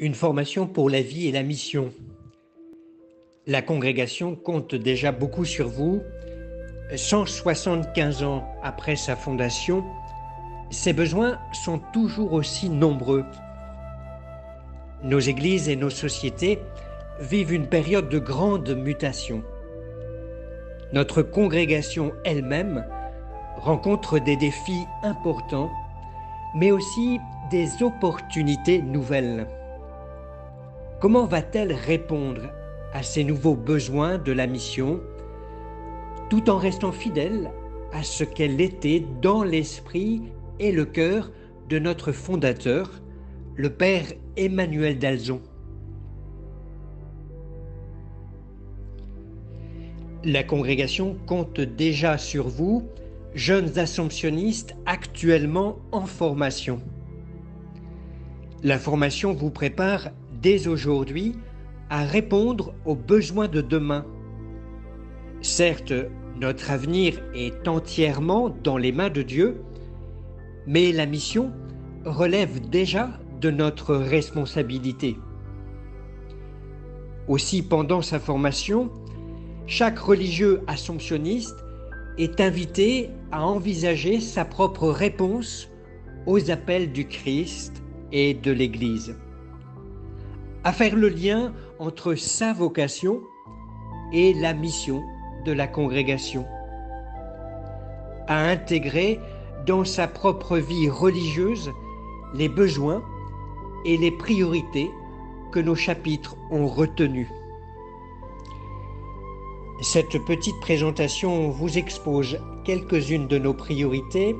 Une formation pour la vie et la mission. La congrégation compte déjà beaucoup sur vous. 175 ans après sa fondation, ses besoins sont toujours aussi nombreux. Nos églises et nos sociétés vivent une période de grande mutation. Notre congrégation elle-même rencontre des défis importants, mais aussi des opportunités nouvelles. Comment va-t-elle répondre à ces nouveaux besoins de la mission, tout en restant fidèle à ce qu'elle était dans l'esprit et le cœur de notre fondateur, le Père Emmanuel d'Alzon? La congrégation compte déjà sur vous, jeunes assomptionnistes actuellement en formation. La formation vous prépare dès aujourd'hui à répondre aux besoins de demain. Certes, notre avenir est entièrement dans les mains de Dieu, mais la mission relève déjà de notre responsabilité. Aussi, pendant sa formation, chaque religieux assomptionniste est invité à envisager sa propre réponse aux appels du Christ et de l'Église, à faire le lien entre sa vocation et la mission de la congrégation, à intégrer dans sa propre vie religieuse les besoins et les priorités que nos chapitres ont retenus. Cette petite présentation vous expose quelques-unes de nos priorités,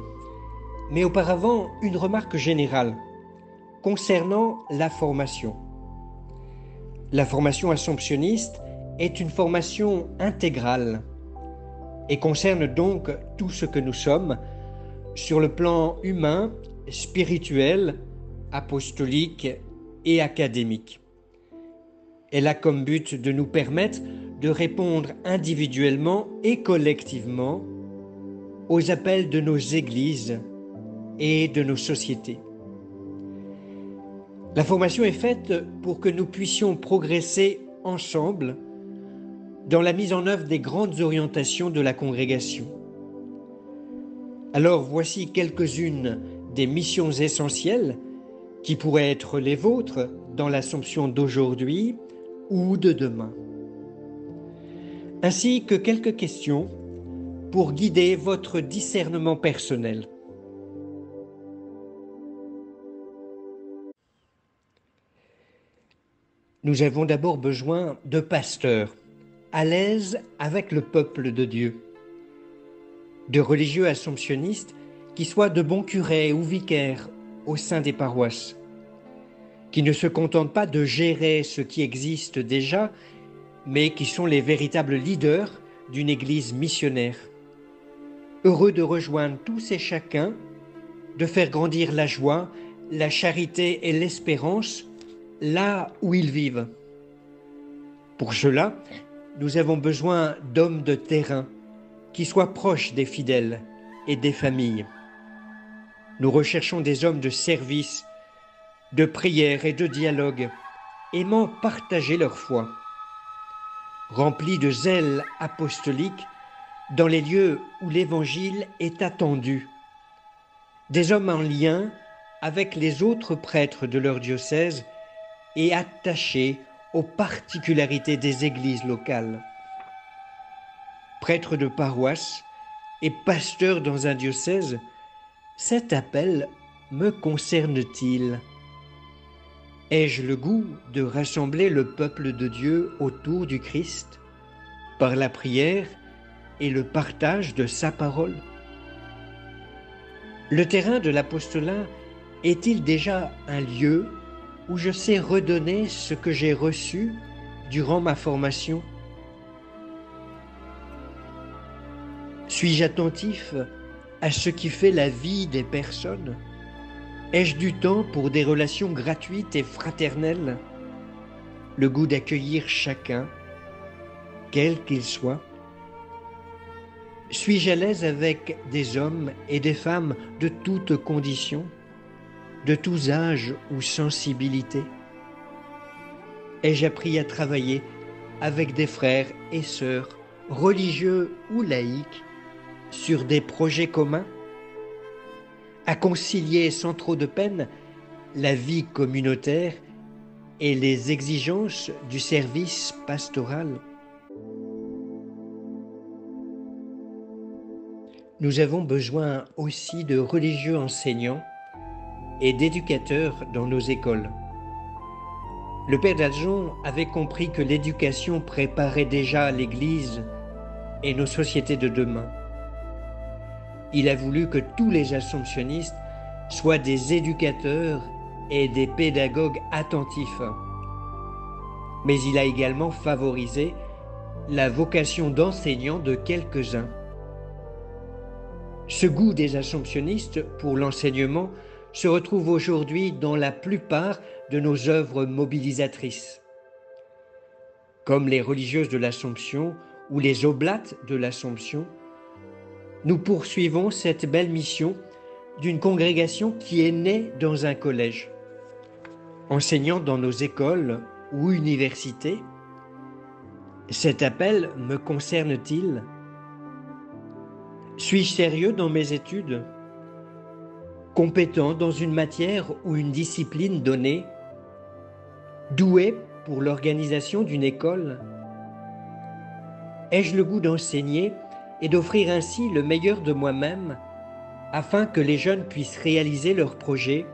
mais auparavant, une remarque générale concernant la formation. La formation assomptionniste est une formation intégrale et concerne donc tout ce que nous sommes sur le plan humain, spirituel, apostolique et académique. Elle a comme but de nous permettre de répondre individuellement et collectivement aux appels de nos églises et de nos sociétés. La formation est faite pour que nous puissions progresser ensemble dans la mise en œuvre des grandes orientations de la congrégation. Alors voici quelques-unes des missions essentielles qui pourraient être les vôtres dans l'Assomption d'aujourd'hui ou de demain, ainsi que quelques questions pour guider votre discernement personnel. Nous avons d'abord besoin de pasteurs à l'aise avec le peuple de Dieu, de religieux assomptionnistes qui soient de bons curés ou vicaires au sein des paroisses, qui ne se contentent pas de gérer ce qui existe déjà, mais qui sont les véritables leaders d'une église missionnaire, heureux de rejoindre tous et chacun, de faire grandir la joie, la charité et l'espérance là où ils vivent. Pour cela, nous avons besoin d'hommes de terrain qui soient proches des fidèles et des familles. Nous recherchons des hommes de service, de prière et de dialogue, aimant partager leur foi, remplis de zèle apostolique dans les lieux où l'Évangile est attendu, des hommes en lien avec les autres prêtres de leur diocèse et attachés aux particularités des églises locales. Prêtre de paroisse et pasteur dans un diocèse, cet appel me concerne-t-il? Ai-je le goût de rassembler le peuple de Dieu autour du Christ par la prière et le partage de sa parole? Le terrain de l'apostolat est-il déjà un lieu où je sais redonner ce que j'ai reçu durant ma formation? Suis-je attentif à ce qui fait la vie des personnes? Ai-je du temps pour des relations gratuites et fraternelles? Le goût d'accueillir chacun, quel qu'il soit? Suis-je à l'aise avec des hommes et des femmes de toutes conditions, de tous âges ou sensibilités? Ai-je appris à travailler avec des frères et sœurs, religieux ou laïcs, sur des projets communs, à concilier sans trop de peine la vie communautaire et les exigences du service pastoral. Nous avons besoin aussi de religieux enseignants et d'éducateurs dans nos écoles. Le père d'Aljon avait compris que l'éducation préparait déjà l'Église et nos sociétés de demain. Il a voulu que tous les assomptionnistes soient des éducateurs et des pédagogues attentifs. Mais il a également favorisé la vocation d'enseignant de quelques-uns. Ce goût des assomptionnistes pour l'enseignement se retrouve aujourd'hui dans la plupart de nos œuvres mobilisatrices. Comme les religieuses de l'Assomption ou les oblates de l'Assomption, nous poursuivons cette belle mission d'une congrégation qui est née dans un collège. Enseignant dans nos écoles ou universités, cet appel me concerne-t-il? Suis-je sérieux dans mes études? Compétent dans une matière ou une discipline donnée? Doué pour l'organisation d'une école? Ai-je le goût d'enseigner et d'offrir ainsi le meilleur de moi-même afin que les jeunes puissent réaliser leurs projets,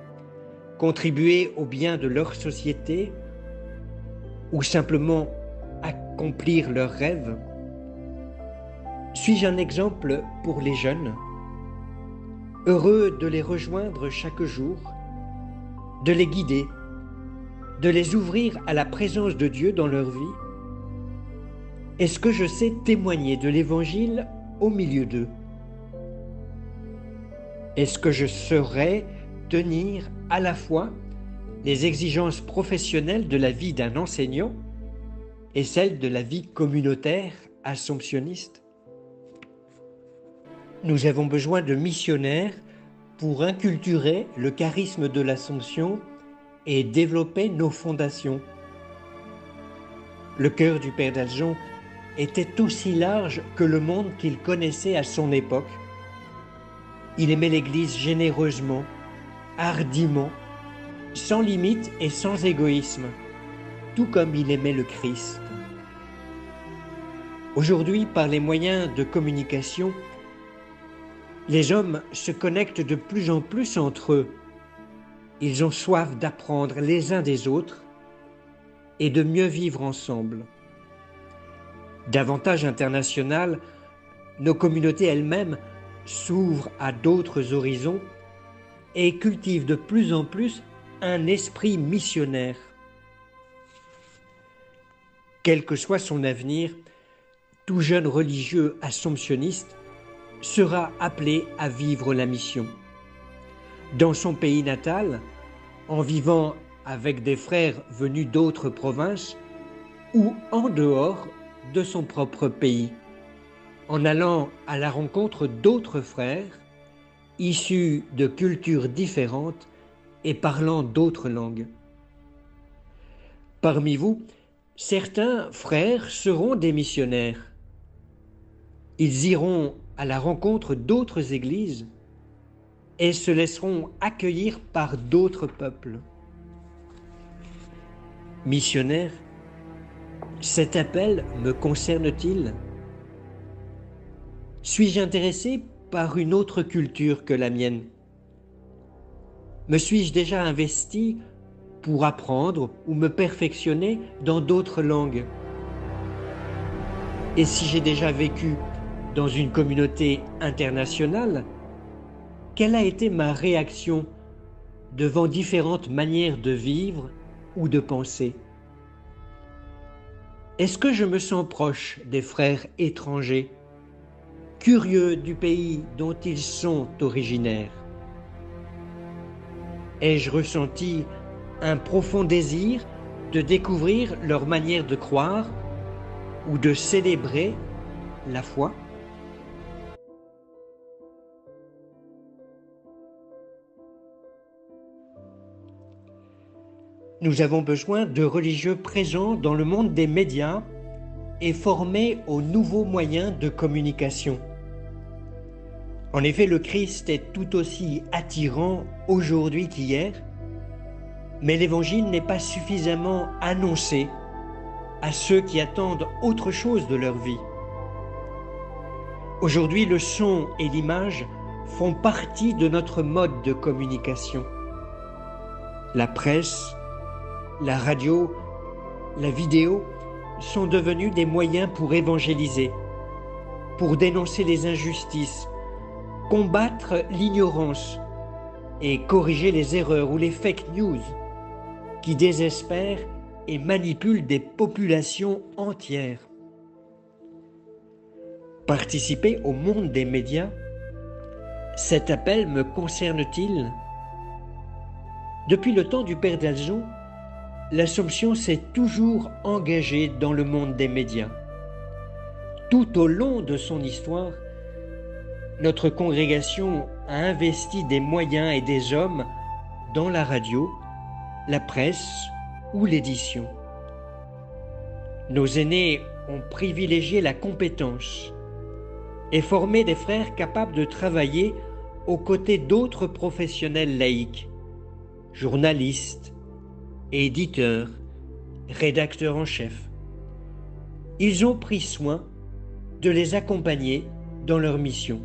contribuer au bien de leur société ou simplement accomplir leurs rêves? Suis-je un exemple pour les jeunes? Heureux de les rejoindre chaque jour, de les guider, de les ouvrir à la présence de Dieu dans leur vie? Est-ce que je sais témoigner de l'Évangile au milieu d'eux? Est-ce que je saurais tenir à la fois les exigences professionnelles de la vie d'un enseignant et celles de la vie communautaire assomptionniste? Nous avons besoin de missionnaires pour inculturer le charisme de l'Assomption et développer nos fondations. Le cœur du père d'Aljon était aussi large que le monde qu'il connaissait à son époque. Il aimait l'Église généreusement, hardiment, sans limite et sans égoïsme, tout comme il aimait le Christ. Aujourd'hui, par les moyens de communication, les hommes se connectent de plus en plus entre eux. Ils ont soif d'apprendre les uns des autres et de mieux vivre ensemble. Davantage internationales, nos communautés elles-mêmes s'ouvrent à d'autres horizons et cultivent de plus en plus un esprit missionnaire. Quel que soit son avenir, tout jeune religieux assomptionniste sera appelé à vivre la mission. Dans son pays natal, en vivant avec des frères venus d'autres provinces ou en dehors de son propre pays, en allant à la rencontre d'autres frères issus de cultures différentes et parlant d'autres langues. Parmi vous, certains frères seront des missionnaires. Ils iront à la rencontre d'autres églises et se laisseront accueillir par d'autres peuples. Missionnaire, cet appel me concerne-t-il? Suis-je intéressé par une autre culture que la mienne? Me suis-je déjà investi pour apprendre ou me perfectionner dans d'autres langues? Et si j'ai déjà vécu dans une communauté internationale, quelle a été ma réaction devant différentes manières de vivre ou de penser? Est-ce que je me sens proche des frères étrangers, curieux du pays dont ils sont originaires? Ai-je ressenti un profond désir de découvrir leur manière de croire ou de célébrer la foi? Nous avons besoin de religieux présents dans le monde des médias et formés aux nouveaux moyens de communication. En effet, le Christ est tout aussi attirant aujourd'hui qu'hier, mais l'Évangile n'est pas suffisamment annoncé à ceux qui attendent autre chose de leur vie. Aujourd'hui, le son et l'image font partie de notre mode de communication. La presse, la radio, la vidéo sont devenus des moyens pour évangéliser, pour dénoncer les injustices, combattre l'ignorance et corriger les erreurs ou les fake news qui désespèrent et manipulent des populations entières. Participer au monde des médias, cet appel me concerne-t-il? Depuis le temps du Père d'Alzon, l'Assomption s'est toujours engagée dans le monde des médias. Tout au long de son histoire, notre congrégation a investi des moyens et des hommes dans la radio, la presse ou l'édition. Nos aînés ont privilégié la compétence et formé des frères capables de travailler aux côtés d'autres professionnels laïcs, journalistes, éditeurs, rédacteurs en chef. Ils ont pris soin de les accompagner dans leur mission.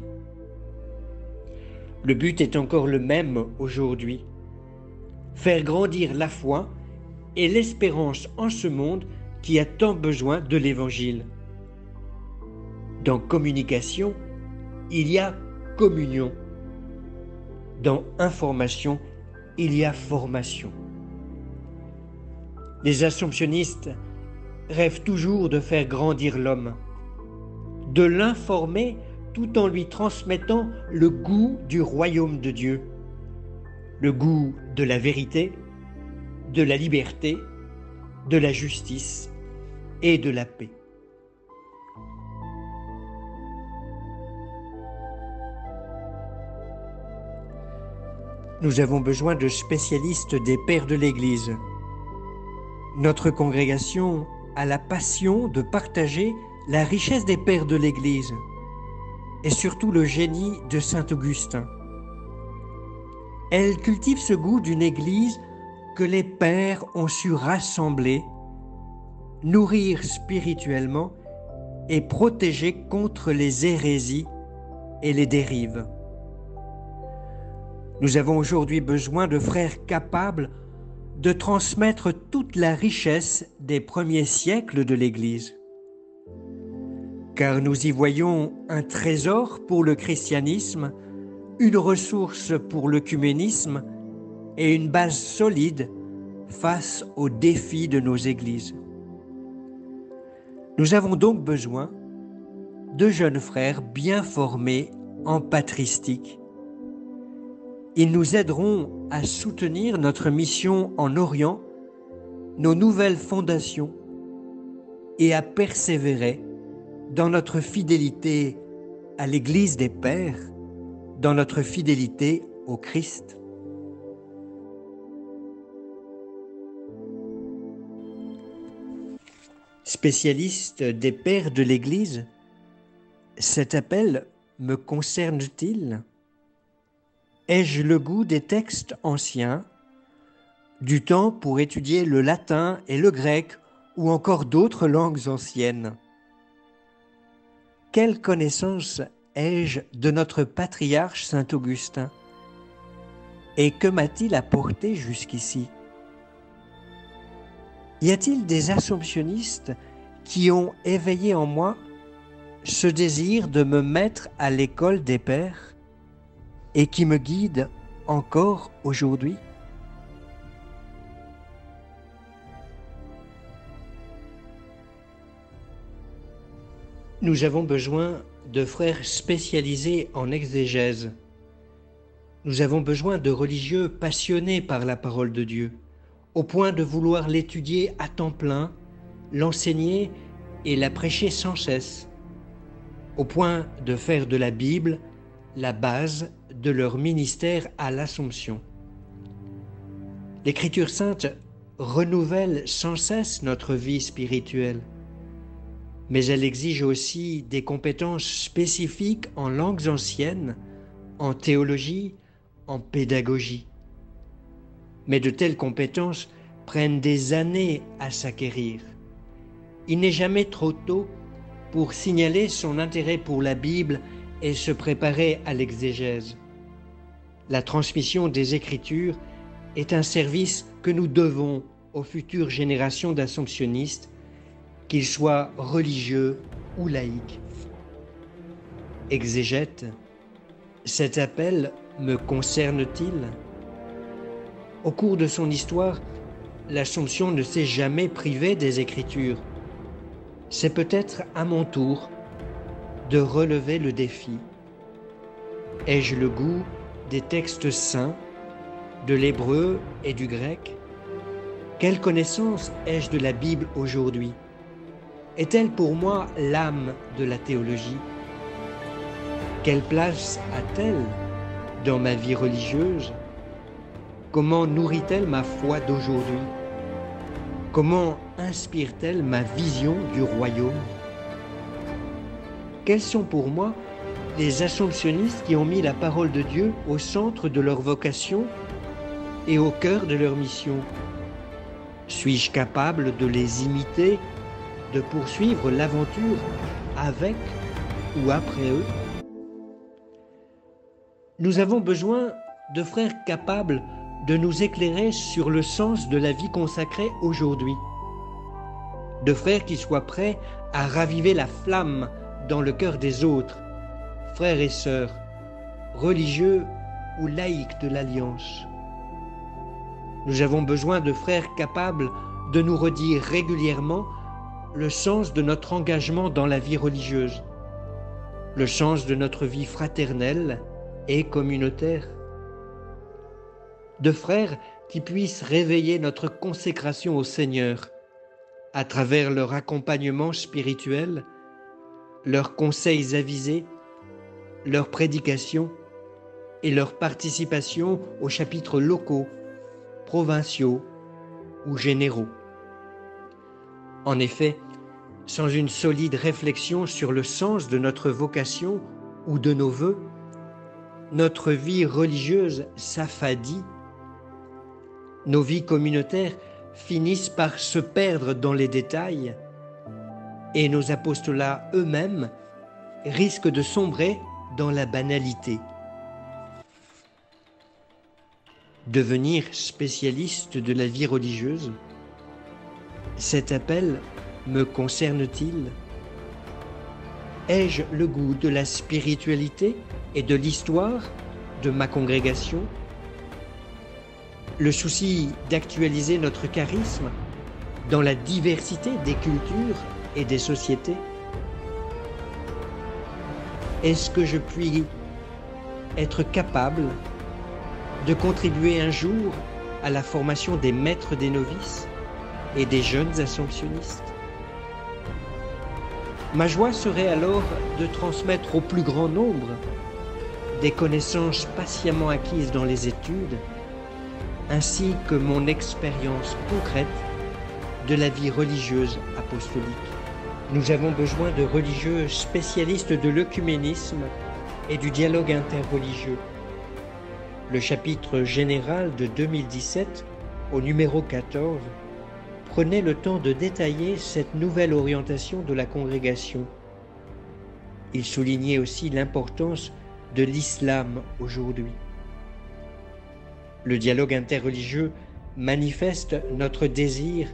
Le but est encore le même aujourd'hui: faire grandir la foi et l'espérance en ce monde qui a tant besoin de l'Évangile. Dans communication, il y a communion. Dans information, il y a formation. Les assomptionnistes rêvent toujours de faire grandir l'homme, de l'informer tout en lui transmettant le goût du royaume de Dieu, le goût de la vérité, de la liberté, de la justice et de la paix. Nous avons besoin de spécialistes des pères de l'Église. Notre congrégation a la passion de partager la richesse des pères de l'Église et surtout le génie de saint Augustin. Elle cultive ce goût d'une Église que les pères ont su rassembler, nourrir spirituellement et protéger contre les hérésies et les dérives. Nous avons aujourd'hui besoin de frères capables de transmettre toute la richesse des premiers siècles de l'Église. Car nous y voyons un trésor pour le christianisme, une ressource pour l'œcuménisme et une base solide face aux défis de nos églises. Nous avons donc besoin de jeunes frères bien formés en patristique. Ils nous aideront à soutenir notre mission en Orient, nos nouvelles fondations et à persévérer dans notre fidélité à l'Église des Pères, dans notre fidélité au Christ. Spécialiste des Pères de l'Église, cet appel me concerne-t-il? Ai-je le goût des textes anciens, du temps pour étudier le latin et le grec ou encore d'autres langues anciennes? Quelle connaissance ai-je de notre patriarche saint Augustin? Et que m'a-t-il apporté jusqu'ici? Y a-t-il des assomptionnistes qui ont éveillé en moi ce désir de me mettre à l'école des pères et qui me guident encore aujourd'hui? Nous avons besoin de frères spécialisés en exégèse. Nous avons besoin de religieux passionnés par la parole de Dieu, au point de vouloir l'étudier à temps plein, l'enseigner et la prêcher sans cesse, au point de faire de la Bible la base de leur ministère à l'Assomption. L'Écriture sainte renouvelle sans cesse notre vie spirituelle, mais elle exige aussi des compétences spécifiques en langues anciennes, en théologie, en pédagogie. Mais de telles compétences prennent des années à s'acquérir. Il n'est jamais trop tôt pour signaler son intérêt pour la Bible et se préparer à l'exégèse. La transmission des Écritures est un service que nous devons aux futures générations d'assomptionnistes, qu'ils soient religieux ou laïcs. Exégète, cet appel me concerne-t-il ? Au cours de son histoire, l'Assomption ne s'est jamais privée des Écritures. C'est peut-être à mon tour de relever le défi. Ai-je le goût des textes saints, de l'hébreu et du grec? Quelle connaissance ai-je de la Bible aujourd'hui? Est-elle pour moi l'âme de la théologie? Quelle place a-t-elle dans ma vie religieuse? Comment nourrit-elle ma foi d'aujourd'hui? Comment inspire-t-elle ma vision du royaume? Quels sont pour moi les assomptionnistes qui ont mis la parole de Dieu au centre de leur vocation et au cœur de leur mission? Suis-je capable de les imiter, de poursuivre l'aventure avec ou après eux? Nous avons besoin de frères capables de nous éclairer sur le sens de la vie consacrée aujourd'hui, de frères qui soient prêts à raviver la flamme dans le cœur des autres, frères et sœurs, religieux ou laïcs de l'Alliance. Nous avons besoin de frères capables de nous redire régulièrement le sens de notre engagement dans la vie religieuse, le sens de notre vie fraternelle et communautaire, de frères qui puissent réveiller notre consécration au Seigneur à travers leur accompagnement spirituel, leurs conseils avisés, leurs prédications et leur participation aux chapitres locaux, provinciaux ou généraux. En effet, sans une solide réflexion sur le sens de notre vocation ou de nos vœux, notre vie religieuse s'affadit. Nos vies communautaires finissent par se perdre dans les détails et nos apostolats eux-mêmes risquent de sombrer dans la banalité. Devenir spécialiste de la vie religieuse, cet appel me concerne-t-il? Ai-je le goût de la spiritualité et de l'histoire de ma congrégation? Le souci d'actualiser notre charisme dans la diversité des cultures et des sociétés? Est-ce que je puis être capable de contribuer un jour à la formation des maîtres des novices et des jeunes assomptionnistes? Ma joie serait alors de transmettre au plus grand nombre des connaissances patiemment acquises dans les études, ainsi que mon expérience concrète de la vie religieuse apostolique. Nous avons besoin de religieux spécialistes de l'œcuménisme et du dialogue interreligieux. Le chapitre général de 2017, au numéro 14, prenait le temps de détailler cette nouvelle orientation de la congrégation. Il soulignait aussi l'importance de l'islam aujourd'hui. Le dialogue interreligieux manifeste notre désir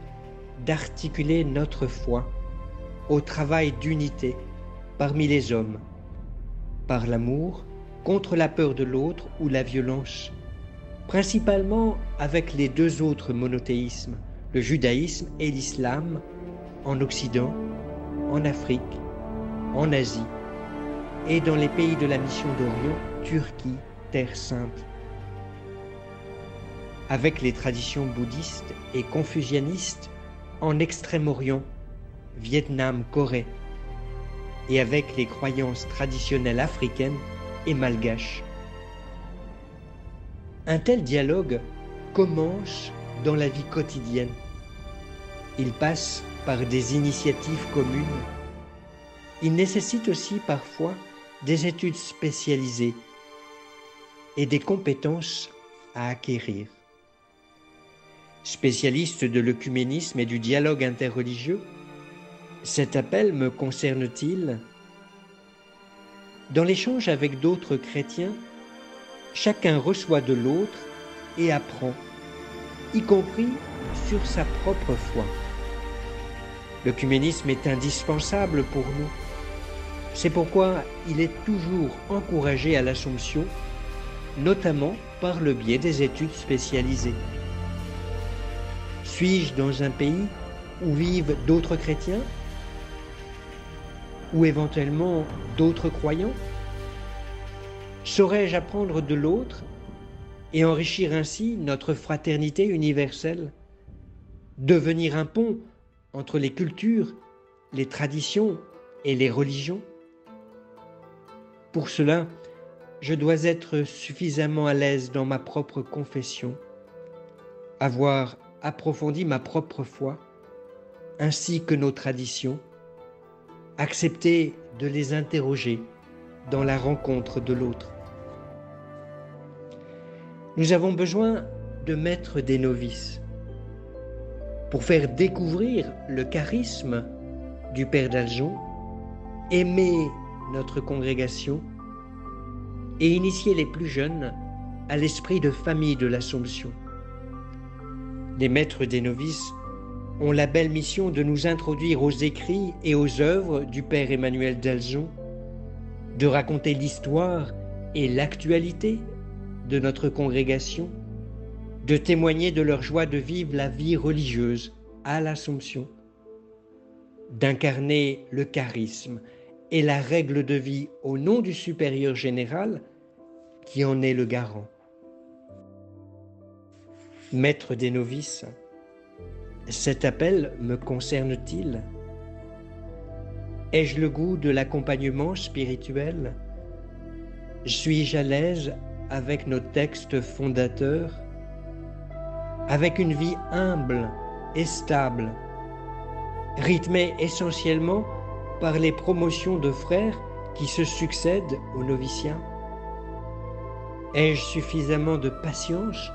d'articuler notre foi au travail d'unité parmi les hommes, par l'amour, contre la peur de l'autre ou la violence, principalement avec les deux autres monothéismes, le judaïsme et l'islam, en Occident, en Afrique, en Asie et dans les pays de la mission d'Orient, Turquie, Terre Sainte. Avec les traditions bouddhistes et confucianistes en Extrême-Orient, Vietnam, Corée, et avec les croyances traditionnelles africaines et malgaches. Un tel dialogue commence dans la vie quotidienne. Il passe par des initiatives communes. Il nécessite aussi parfois des études spécialisées et des compétences à acquérir. Spécialiste de l'œcuménisme et du dialogue interreligieux, cet appel me concerne-t-il? Dans l'échange avec d'autres chrétiens, chacun reçoit de l'autre et apprend, y compris sur sa propre foi. L'œcuménisme est indispensable pour nous. C'est pourquoi il est toujours encouragé à l'Assomption, notamment par le biais des études spécialisées. Suis-je dans un pays où vivent d'autres chrétiens? Ou éventuellement d'autres croyants? Saurais-je apprendre de l'autre et enrichir ainsi notre fraternité universelle? Devenir un pont entre les cultures, les traditions et les religions? Pour cela, je dois être suffisamment à l'aise dans ma propre confession, avoir approfondi ma propre foi, ainsi que nos traditions, accepter de les interroger dans la rencontre de l'autre. Nous avons besoin de maîtres des novices pour faire découvrir le charisme du Père d'Aljon, aimer notre congrégation et initier les plus jeunes à l'esprit de famille de l'Assomption. Les maîtres des novices ont la belle mission de nous introduire aux écrits et aux œuvres du Père Emmanuel d'Aljon, de raconter l'histoire et l'actualité de notre congrégation, de témoigner de leur joie de vivre la vie religieuse à l'Assomption, d'incarner le charisme et la règle de vie au nom du supérieur général qui en est le garant. Maître des novices, cet appel me concerne-t-il? Ai-je le goût de l'accompagnement spirituel? Suis-je à l'aise avec nos textes fondateurs? Avec une vie humble et stable, rythmée essentiellement par les promotions de frères qui se succèdent au noviciat? Ai-je suffisamment de patience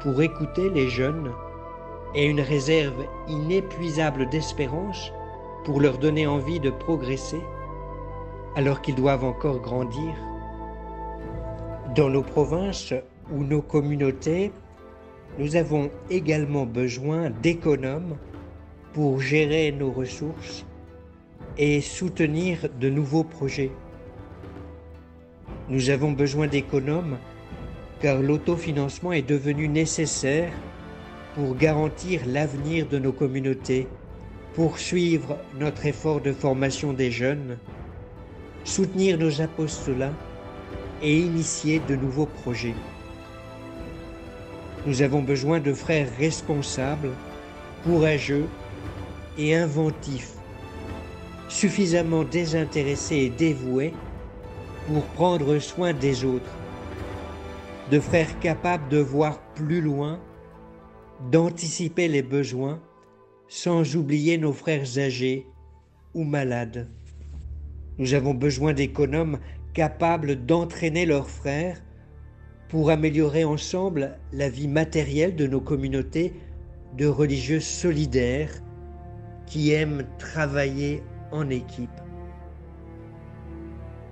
pour écouter les jeunes et une réserve inépuisable d'espérance pour leur donner envie de progresser alors qu'ils doivent encore grandir? Dans nos provinces ou nos communautés, nous avons également besoin d'économes pour gérer nos ressources et soutenir de nouveaux projets. Nous avons besoin d'économes car l'autofinancement est devenu nécessaire pour garantir l'avenir de nos communautés, poursuivre notre effort de formation des jeunes, soutenir nos apostolats et initier de nouveaux projets. Nous avons besoin de frères responsables, courageux et inventifs, suffisamment désintéressés et dévoués pour prendre soin des autres, de frères capables de voir plus loin, d'anticiper les besoins, sans oublier nos frères âgés ou malades. Nous avons besoin d'économes capables d'entraîner leurs frères pour améliorer ensemble la vie matérielle de nos communautés de religieux solidaires qui aiment travailler en équipe.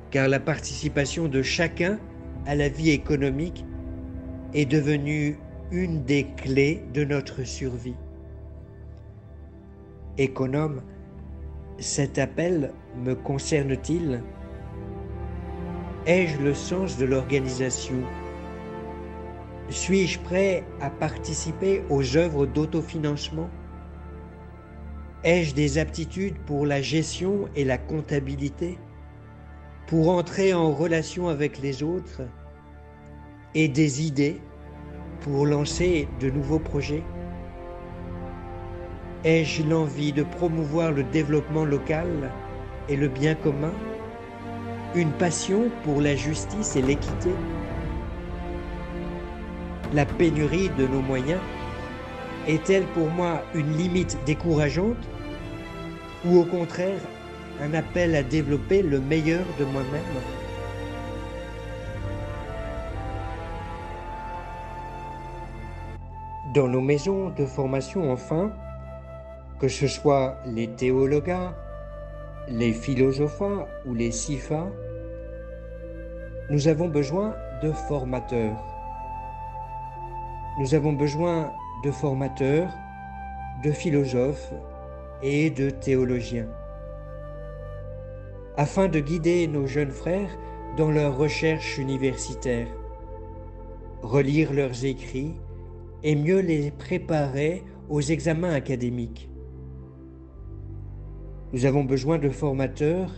Car la participation de chacun à la vie économique est devenue une des clés de notre survie. Économe, cet appel me concerne-t-il? Ai-je le sens de l'organisation? Suis-je prêt à participer aux œuvres d'autofinancement? Ai-je des aptitudes pour la gestion et la comptabilité, pour entrer en relation avec les autres, et des idées pour lancer de nouveaux projets? Ai-je l'envie de promouvoir le développement local et le bien commun, une passion pour la justice et l'équité? La pénurie de nos moyens est-elle pour moi une limite décourageante ou au contraire un appel à développer le meilleur de moi-même? Dans nos maisons de formation, enfin, que ce soit les théologas, les philosophes ou les SIFA, nous avons besoin de formateurs. Nous avons besoin de formateurs, de philosophes et de théologiens, afin de guider nos jeunes frères dans leurs recherches universitaires, relire leurs écrits et mieux les préparer aux examens académiques. Nous avons besoin de formateurs,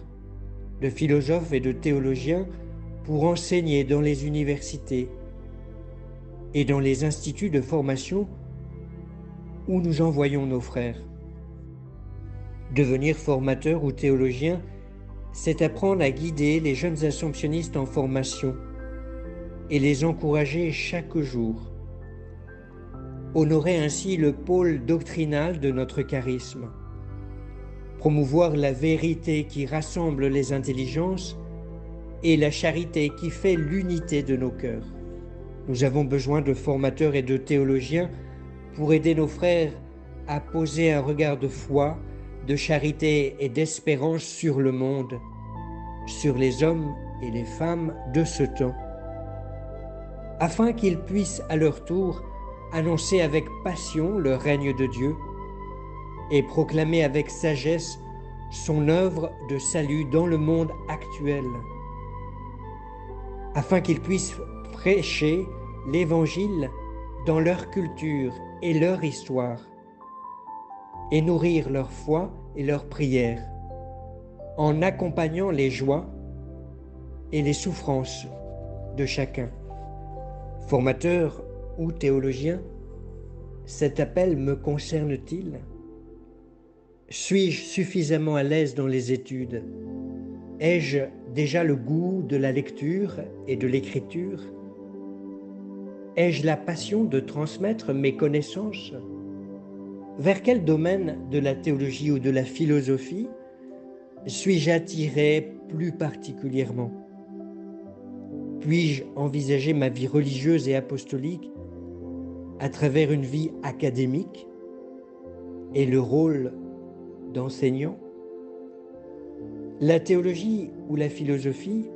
de philosophes et de théologiens pour enseigner dans les universités et dans les instituts de formation où nous envoyons nos frères. Devenir formateur ou théologien, c'est apprendre à guider les jeunes assomptionnistes en formation et les encourager chaque jour. Honorer ainsi le pôle doctrinal de notre charisme. Promouvoir la vérité qui rassemble les intelligences et la charité qui fait l'unité de nos cœurs. Nous avons besoin de formateurs et de théologiens pour aider nos frères à poser un regard de foi, de charité et d'espérance sur le monde, sur les hommes et les femmes de ce temps, afin qu'ils puissent à leur tour annoncer avec passion le règne de Dieu et proclamer avec sagesse son œuvre de salut dans le monde actuel, afin qu'ils puissent prêcher l'Évangile dans leur culture et leur histoire, et nourrir leur foi et leur prière, en accompagnant les joies et les souffrances de chacun. Formateur ou théologien, cet appel me concerne-t-il? Suis-je suffisamment à l'aise dans les études? Ai-je déjà le goût de la lecture et de l'écriture? Ai-je la passion de transmettre mes connaissances? Vers quel domaine de la théologie ou de la philosophie suis-je attiré plus particulièrement? Puis-je envisager ma vie religieuse et apostolique à travers une vie académique et le rôle d'enseignant? La théologie ou la philosophie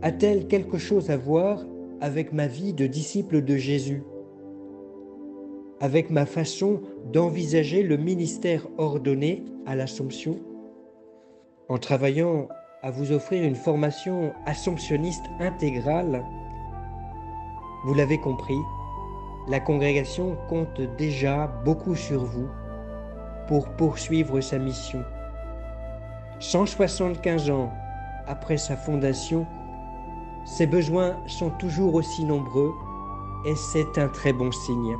a-t-elle quelque chose à voir avec ma vie de disciple de Jésus, avec ma façon d'envisager le ministère ordonné à l'Assomption? En travaillant à vous offrir une formation assomptionniste intégrale, vous l'avez compris, la congrégation compte déjà beaucoup sur vous pour poursuivre sa mission. 175 ans après sa fondation, ses besoins sont toujours aussi nombreux et c'est un très bon signe.